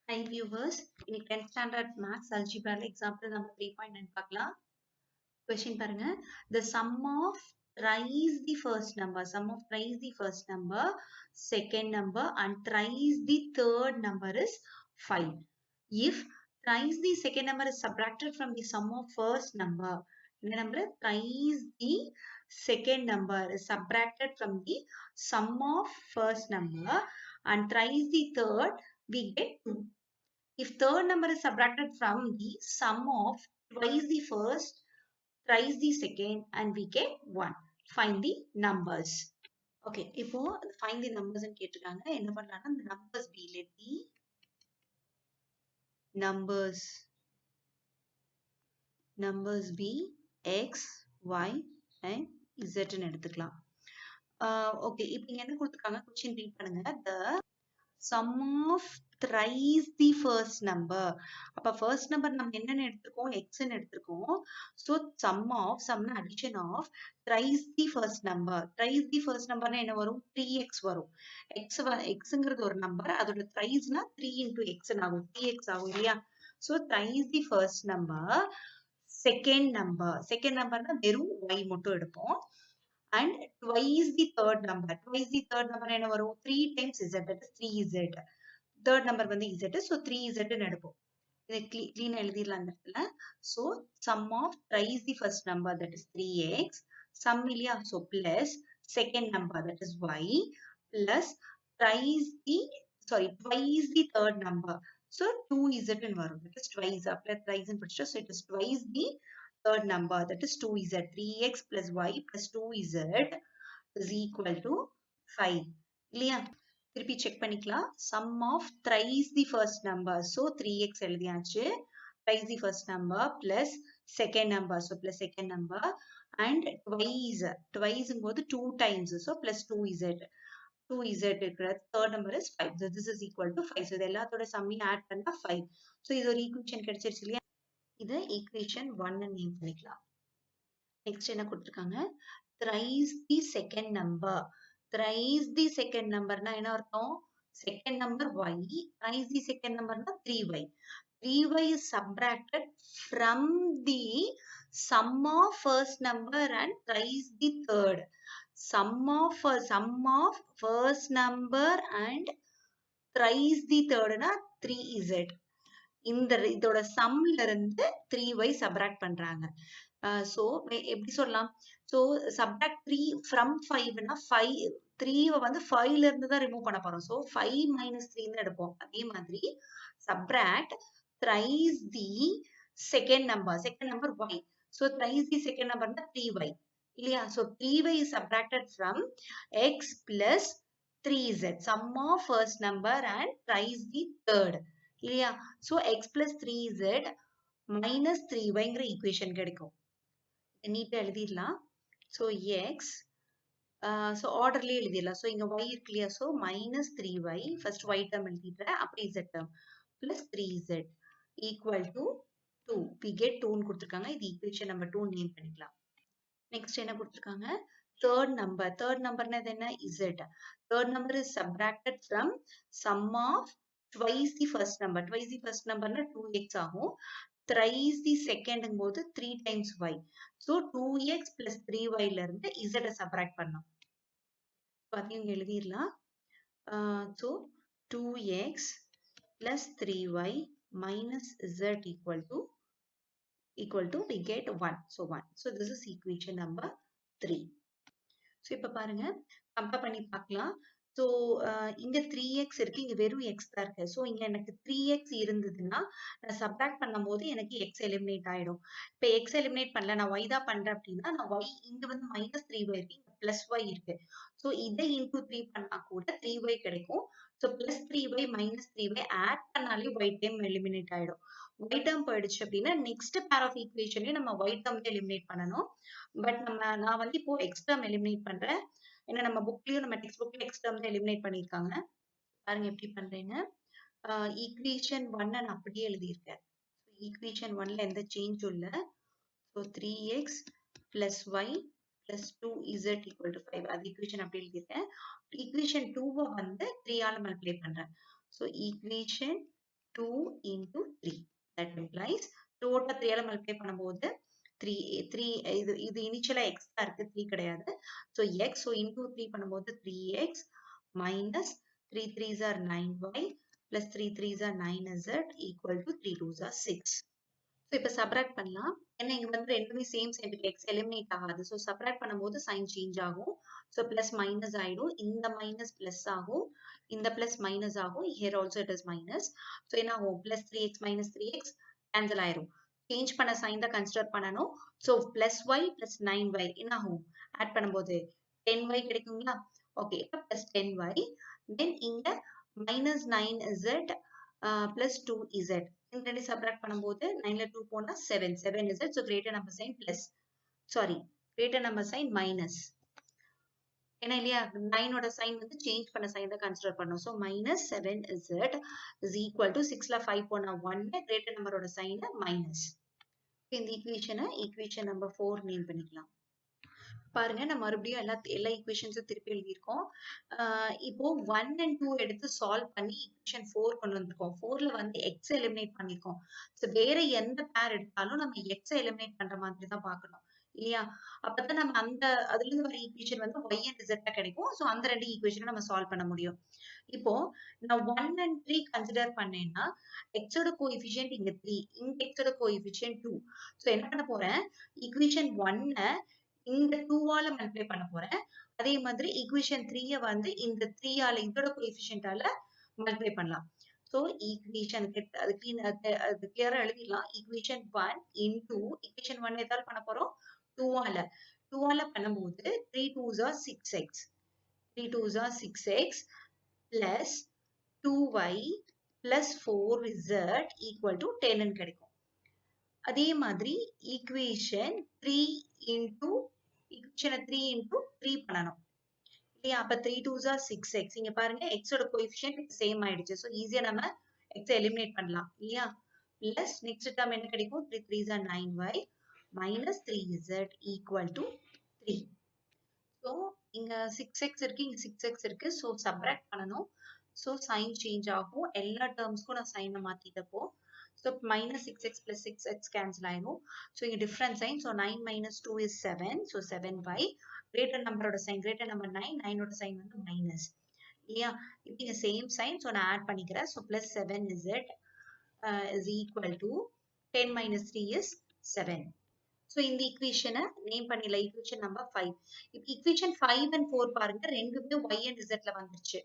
Hi viewers, in 10th standard maths algebra example number 3.9 பார்க்கலாம். Question பாருங்க. The sum of thrice the first number, second number and thrice the third number is 5. If thrice the second number is subtracted from the sum of first number, இந்த number thrice the second number is subtracted from the sum of first number and thrice the third, we get 2. If third number is subtracted from the sum of twice the first, thrice the second, and we get 1. Find the numbers. Okay, இப்போ find the numbers ன்னு கேட்டிருக்காங்க. என்ன பண்ணலாம்னா the numbers be, let the numbers be x, y and z ன்னு எடுத்துக்கலாம். Okay, இப்போ இங்க என்ன கொடுத்திருக்காங்க? question read பண்ணுங்க. The sum of thrice the first number. அப்ப first number நம்ம என்னன்னு எடுத்திருக்கோம்? x ன்னு எடுத்திருக்கோம். So sum னா addition of thrice the first number. Thrice the first number னா என்ன வரும்? 3x வரும். xங்கிறது ஒரு நம்பர், அதோட thrice னா 3 into x ஆகும். 3x ஆகும் இல்லையா? So thrice the first number, second number னா வெறும் y மட்டும் எடுப்போம். And twice the third number என்ன வரும்? 3 times z, that is 3z. Third number வந்து z, so 3z ன்னு எடுப்போம். இதை clean எழுதிடலாம் அந்த இடத்துல. So sum of thrice the first number, that is 3x, sum இல்லையா? So plus second number, that is y, plus twice the third number, so 2z ன்னு வரும். That is twice, apply twice ன்னு படிச்சிட்டோம். So it is twice the third number, that is 2z. 3x plus y plus 2z is equal to 5. இல்லையா? திருப்பி check பண்ணிக்கலாம். Sum of thrice the first number, so 3x எழுதியாச்சு. Thrice the first number plus second number, so plus second number, and twice போது 2 times, so plus 2z. 2z இருக்கிற third number is 5. So this is equal to 5. So இது எல்லாத்தோட சம்மையும் add பண்ணா 5. So இது ஒரு equation கிடைச்சிருச்சு இல்லையா? இது ஈக்குவேஷன் 1 நேம் பண்ணிக்கலாம். நெக்ஸ்ட் என்ன கொடுத்திருக்காங்க? thrice the second number. thrice the second number னா என்ன அர்த்தம்? second number y, thrice the second number னா 3y. 3y is subtracted from the sum of first number and thrice the third. Sum of first number and thrice the third னா 3z. இதோட சம்ல இருந்து 3y subtract பண்றாங்க. So எப்படி சொல்லலாம்? So subtract 3 from 5 னா 3 வந்து 5ல இருந்து தான் ரிமூவ் பண்ண போறோம். So 5 minus 3 ன்னு எடுப்போம். அதே மாதிரி subtract thrice the second number y. So thrice the second number னா 3y இல்லையா? So 3y is subtracted from x plus 3z. Sum of first number and thrice the third இல்லையா? So x plus 3z minus 3yங்கிற equation கிடைக்கும். நீட்டா எழுதிடலாம். So x, so ஆர்டர்லயே எழுதிடலாம். So இங்க y இருக்கு இல்லையா? So minus 3y, first y term எழுதிடுறேன், அப்படி z term plus 3z equal to 2. We get 2 ன்னு கொடுத்திருக்காங்க. இது ஈக்குவேஷன் நம்பர் 2 நேம் பண்ணிக்கலாம். நெக்ஸ்ட் என்ன கொடுத்திருக்காங்க? third number னா என்ன? z. third number is subtracted from sum of twice the first number. twice the first number னா 2x ஆகும். thrice the second போது 3 times y. So 2x plus 3y ல இருந்து z subtract பண்ணோம். அதையும் எழுதிடலாம். So 2x plus 3y minus z equal to we get 1. So 1. So this is equation number 3. So இப்ப பாருங்க, கம்பேர் பண்ணி பார்க்கலாம். So இங்க 3x இருக்கு, இங்க வெறும் x தான் இருக்கு. So இங்க எனக்கு 3x இருந்ததுன்னா நான் சப்ட்ராக்ட் பண்ணும்போது எனக்கு x எலிமினேட் ஆயிடும். இப்ப x எலிமினேட் பண்ணல, நான் y தான் பண்றேன் அப்படின்னா நான் y இங்க வந்து மைனஸ் 3y இருக்கு, இங்க பிளஸ் y இருக்கு. So இதை இன்டூ 3 பண்ணா கூட 3y கிடைக்கும். So plus 3y minus 3y add பண்ணாலே y டைம் எலிமினேட் ஆயிடும். y டேர்ம் போயிடுச்சு அப்படின்னா நெக்ஸ்ட் பேர் ஆஃப் ஈக்குவேஷன்லயும் நம்ம y டேர்ம் எலிமினேட் பண்ணணும். பட் நான் வந்து இப்போ x டேர்ம் எலிமினேட் பண்றேன். ஏன்னா நம்ம புக்லயும் நம்ம டெக்ஸ்ட் புக்ல x டேர்ம் தான் எலிமினேட் பண்ணிருக்காங்க. பாருங்க எப்படி பண்றேன்னு. ஈக்குவேஷன் 1 நான் அப்படியே எழுதியிருக்கேன். ஈக்குவேஷன் 1ல எந்த சேஞ்சும் இல்ல. So 3x plus y plus 2z equal to 5. அது ஈக்குவேஷன் அப்படி எழுதியிருக்கேன். ஈக்குவேஷன் 2 வந்து 3 ஆல மல்டிப்ளை பண்றேன். So equation 2 into 3. That implies total 3 ஆல multiply பண்ணும்போது 3 இது initial x தான் இருக்கு 3 கிடையாது. So x so into 3 பண்ணும்போது 3x minus 3 3s are 9y plus 3 3s are 9z equal to 3 2s are 6. So இப்ப subtract பண்ணலாம். ஏன்னா இங்க வந்து ரெண்டுமே சேம் சைன் இருக்கு x எலிமினேட் ஆகாது. So subtract பண்ணும்போது சைன் சேஞ்ச் ஆகும். So plus minus ஆயிடும். இந்த minus plus ஆகும். இந்த plus minus ஆகும். Here also it is minus. So என்ன ஆகும்? Plus 3x minus 3x cancel ஆயிரும். சேஞ்ச் பண்ண சைன் தான் கன்சிடர் பண்ணணும். So plus y plus 9y என்ன ஆகும்? ஆட் பண்ணும்போது 10y கிடைக்குங்களா? ஓகே இப்ப plus 10y. Then இங்க minus 9z plus 2z. இந்த ரெண்டு சப்ராக்ட் பண்ணும்போது 9ல 2 போனா 7 7z. So greater number sign plus. Sorry, greater number sign minus. ஏன்னா இல்லையா 9 ஓட சைன் வந்து சேஞ்ச் பண்ண சைன் தான் கன்சிடர் பண்ணோம். So minus 7z is equal to 6ல 5 போனா 1 கிரேட்டர் நம்பரோட சைன் மைனஸ். இந்த ஈக்குவேஷன் நம்பர் 4 நேம் பண்ணிக்கலாம். பாருங்க நம்ம மறுபடியும் எல்லா ஈக்குவேஷன்ஸும் திருப்பி எழுதியிருக்கோம். இப்போ 1 and 2 எடுத்து சால்வ் பண்ணி ஈக்குவேஷன் 4 கொண்டு வந்திருக்கோம். 4ல வந்து எக்ஸ் எலிமினேட் பண்ணிருக்கோம். ஸோ வேற எந்த பேர் எடுத்தாலும் நம்ம எக்ஸ் எலிமினேட் பண்ற மாதிரி தான் பார்க்கணும் இல்லையா? அப்பதான் நம்ம அதுல இருந்து வர ஈக்குவேஷன் வந்து y and z கிடைக்கும். ஸோ அந்த ரெண்டு ஈக்குவேஷனை நம்ம சால்வ் பண்ண முடியும். இப்போ நான் 1 and 3 கன்சிடர் பண்ணேன்னா எக்ஸோட கோஎஃபிஷியன்ட் இங்க 3, இங்க எக்ஸோட கோஎஃபிஷியன்ட் 2. ஸோ என்ன பண்ண போறேன்? ஈக்குவேஷன் 1 இந்த 2 ஆல மல்டிப்ளை பண்ண போறேன். அதே மாதிரி ஈக்குவேஷன் 3 வந்து இந்த 3 ஆல இதோட கோஎஃபிஷியன்ட்டால மல்டிப்ளை பண்ணலாம். சோ ஈக்குவேஷன் அது கிளியரா எழுதிடலாம். ஈக்குவேஷன் 1 into ஈக்குவேஷன் 1 எதால பண்ண போறோம்? 2 ஆல பண்ணும்போது 3 2s are 6x. 3 2s are 6x plus 2y plus 4z equal to 10 கிடைக்கும். அதே மாதிரி ஈக்குவேஷன் 3 into 3 பண்ணணும் இல்லையா? அப்ப 3 2s are 6x. இங்க பாருங்க x ஓட கோஎஃபிஷியன்ட் சேம் ஆயிடுச்சு. சோ ஈஸியா நம்ம x எலிமினேட் பண்ணலாம் இல்லையா? பிளஸ் நெக்ஸ்ட் டேர்ம் என்ன கிடைக்கும்? 3 3s are 9y minus 3z equal to 3. So இங்க 6x இருக்கு, இங்க 6x இருக்கு. சோ சப்ராக்ட் பண்ணனும். சோ சைன் சேஞ்ச் ஆகும். எல்லா டேர்ம்ஸ்க்கும் நான் சைனை மாத்திட்டப்போ so minus 6x plus 6x cancel ஆயிரும். So இங்க different sign. So 9 minus 2 is 7. So 7y. Greater number ஓட sign. Greater number 9. 9 ஓட sign வந்து minus. இல்லையா? இப்போ இங்க same sign. So நான் add பண்ணிக்கிறேன். So plus 7z is equal to 10 minus 3 is 7. So இந்த ஈக்குவேஷனை நேம் பண்ணிடலாம். Equation number 5. இப்போ ஈக்குவேஷன் 5 and 4 பாருங்க ரெண்டுமே y and z ல வந்துருச்சு.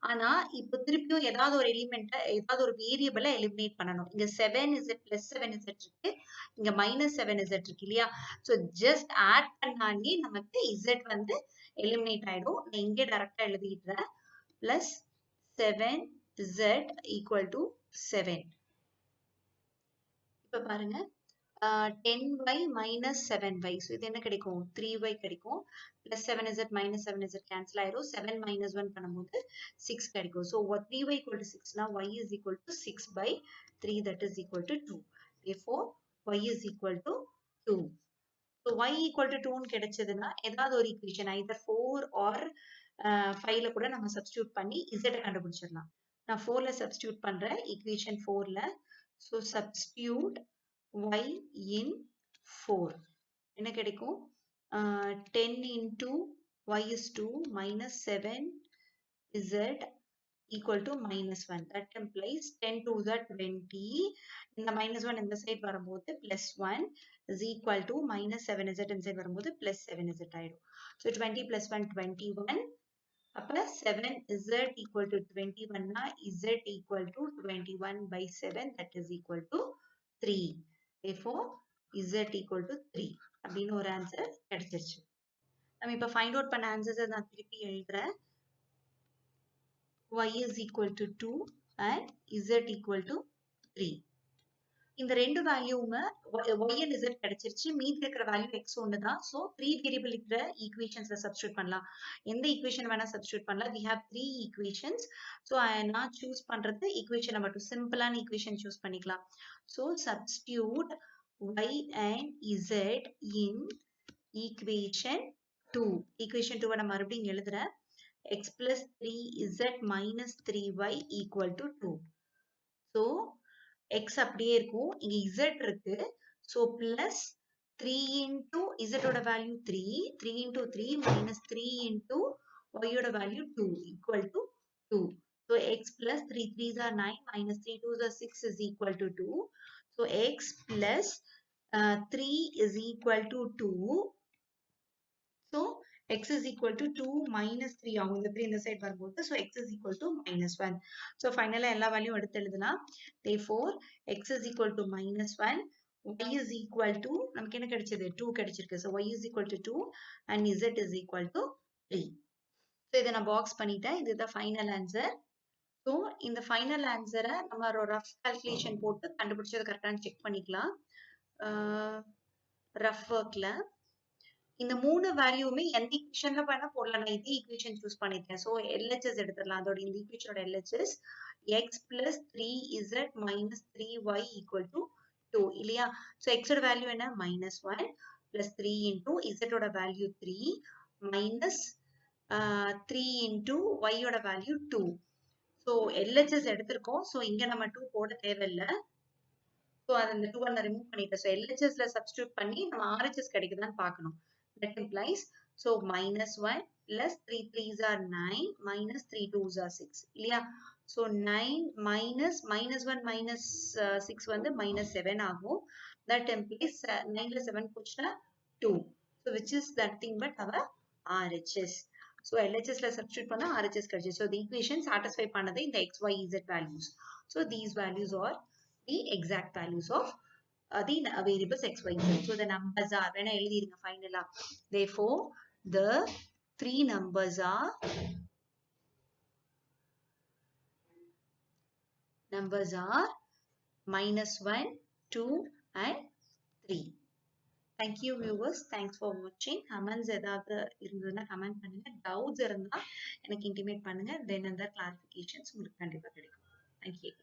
ஆனா இப்போ திருப்பியும் ஏதாவது ஒரு எலிமெண்ட் ஏதாவது ஒரு வேரியபிளை எலிமினேட் பண்ணணும். இங்க 7z plus 7z இருக்கு, இங்க minus 7z இருக்கு இல்லையா? ஸோ ஜஸ்ட் ஆட் பண்ணாலே நமக்கு z வந்து எலிமினேட் ஆயிடும். நான் இங்கே டைரக்டா எழுதிடுறேன். Plus 7z equal to 7. இப்ப பாருங்க 10y minus 7y. So இது என்ன கிடைக்கும்? 3y கிடைக்கும். Plus 7z minus 7z cancel ஆயிரும். 7 minus 1 பண்ணும்போது 6 கிடைக்கும். So 3y equal to 6 now y is equal to 6 by 3 that is equal to 2. Therefore y is equal to 2. So y equal to 2 கிடைச்சதுன்னா ஏதாவது ஒரு ஈக்குவேஷன் either 4 or 5ல கூட நம்ம substitute பண்ணி z கண்டுபிடிச்சிடலாம். நான் 4ல சப்ஸ்டிடியூட் பண்றேன் equation 4ல. So substitute y in 4. என்ன கிடைக்கும்? 10 into y is 2 minus 7z equal to minus 1. That implies 10 2s are 20. இந்த minus 1 இந்த சைடு வரும்போது plus 1 is equal to minus 7z இந்த சைடு வரும்போது plus 7z ஆயிடும். So 20 plus 1 21. அப்ப 7z equal to 21 னா z equal to 21 by 7 that is equal to 3. Therefore z equal to 3 அப்படின்னு ஒரு ஆன்சர் கிடைச்சிருச்சு. நம்ம இப்ப ஃபைண்ட் அவுட் பண்ண ஆன்சர்ஸ் நான் திருப்பி எழுதுறேன். y is equal to 2 and z equal to 3. இந்த ரெண்டு வேல்யூமே y and z கிடைச்சிருச்சு. மீதி இருக்கிற வேல்யூ x ஒண்ணுதான். சோ 3 வேரியபிள் இருக்கிற ஈக்குவேஷன்ஸ்ல சப்ஸ்டிடியூட் பண்ணலாம். எந்த ஈக்குவேஷன் வேணா சப்ஸ்டிடியூட் பண்ணலாம். we have 3 equations. சோ நான் சூஸ் பண்றது ஈக்குவேஷன் நம்பர் 2. சிம்பிளான ஈக்குவேஷன் சூஸ் பண்ணிக்கலாம். So substitute y and z in equation 2. equation 2 நான் மறுபடியும் எழுதுறேன். x plus 3z minus 3y equal to 2. So x அப்படியே இருக்கும். இங்க z இருக்கு. So plus 3 into z ஓட value 3. 3 into 3 minus 3 into y ஓட value 2 equal to 2. So x plus 3 3s are 9 minus 3 2s are 6 is equal to 2. So x plus 3 is equal to 2. So x is equal to 2 minus 3 ஆகும். இந்த 3 இந்த side வரும்போது so x is equal to minus 1. So finally எல்லா value எடுத்து எழுதலாம். Therefore x is equal to minus 1. Y is equal to நமக்கு என்ன கிடைச்சது 2 கிடைச்சிருக்கு. So y is equal to 2 and z is equal to 3. So இதை நான் பாக்ஸ் பண்ணிட்டேன். இதுதான் ஃபைனல் ஆன்சர். ஸோ இந்த ஃபைனல் ஆன்சரை நம்ம ஒரு ரஃப் கால்குலேஷன் போட்டு கண்டுபிடிச்சது கரெக்டானு செக் பண்ணிக்கலாம். ரஃப் ஒர்க்ல இந்த 3 வேல்யூமே எந்த ஈக்குவேஷன்ல வேணா போடலாம். நான் இதே ஈக்குவேஷன் சூஸ் பண்ணிருக்கேன். ஸோ எல்ஹெச்எஸ் எடுத்துடலாம். அதோட இந்த ஈக்குவேஷனோட LHS x plus 3z minus 3y equal to 2 இல்லையா? ஸோ எக்ஸோட வேல்யூ என்ன -1 பிளஸ் 3 இன்டூ இசட்டோட வேல்யூ 3 மைனஸ் 3 இன்டூ ஒய்யோட வேல்யூ 2. ஸோ எல்ஹெச்எஸ் எடுத்திருக்கோம். ஸோ இங்க நம்ம 2 போட தேவையில்லை. ஸோ அது அந்த 2 நான் ரிமூவ் பண்ணிட்டேன். ஸோ எல்ஹெச்எஸ்ல சப்ஸ்டியூட் பண்ணி நம்ம ஆர்ஹெச்எஸ் கிடைக்குதான்னு பார்க்கணும். That implies so -1 plus 3 3s are 9 minus 3 2s are 6 இல்லையா? So 9 minus -1 minus 6 வந்து -7 ஆகும். That implies 9 ல 7 போச்சுன்னா 2. So which is nothing but our RHS. So LHS ல substitute பண்ணா RHS கிடைச்சு. So the equation satisfy பண்ணது இந்த x, y, z values. So these values are the exact values of the variables x, y, z. So the numbers are when I எழுதிருங்க ஃபைனலா. Therefore the three numbers are -1, 2 and 3. Thank you viewers. Thanks for watching. Comments ஏதாவது இருந்ததுன்னா comment பண்ணுங்க. Doubts இருந்தா எனக்கு intimate பண்ணுங்க. Then அந்த clarifications உங்களுக்கு கண்டிப்பா கிடைக்கும். Thank you.